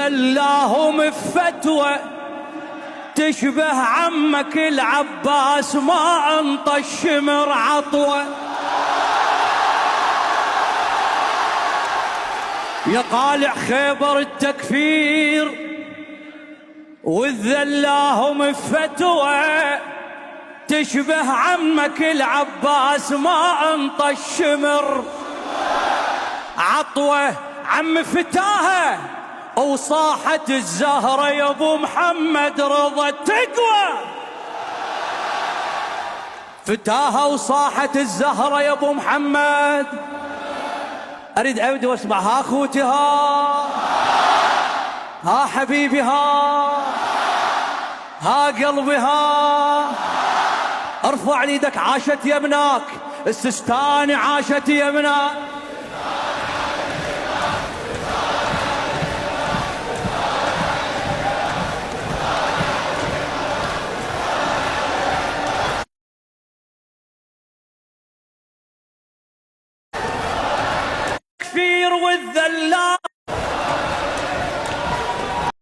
والذلاهم بفتوى تشبه عمك العباس ما انطى الشمر عطوة. يا قالع خيبر التكفير والذلاهم بفتوى تشبه عمك العباس ما انطى الشمر عطوة. عم فتاها وصاحت الزهرة يا ابو محمد رضا تقوى. فتاها وصاحت الزهرة يا ابو محمد. اريد عودي واسمع. ها اخوتي ها حبيبي ها قلبي ارفع ايدك. عاشت يمناك السستاني عاشت يمناك. كفير والذلال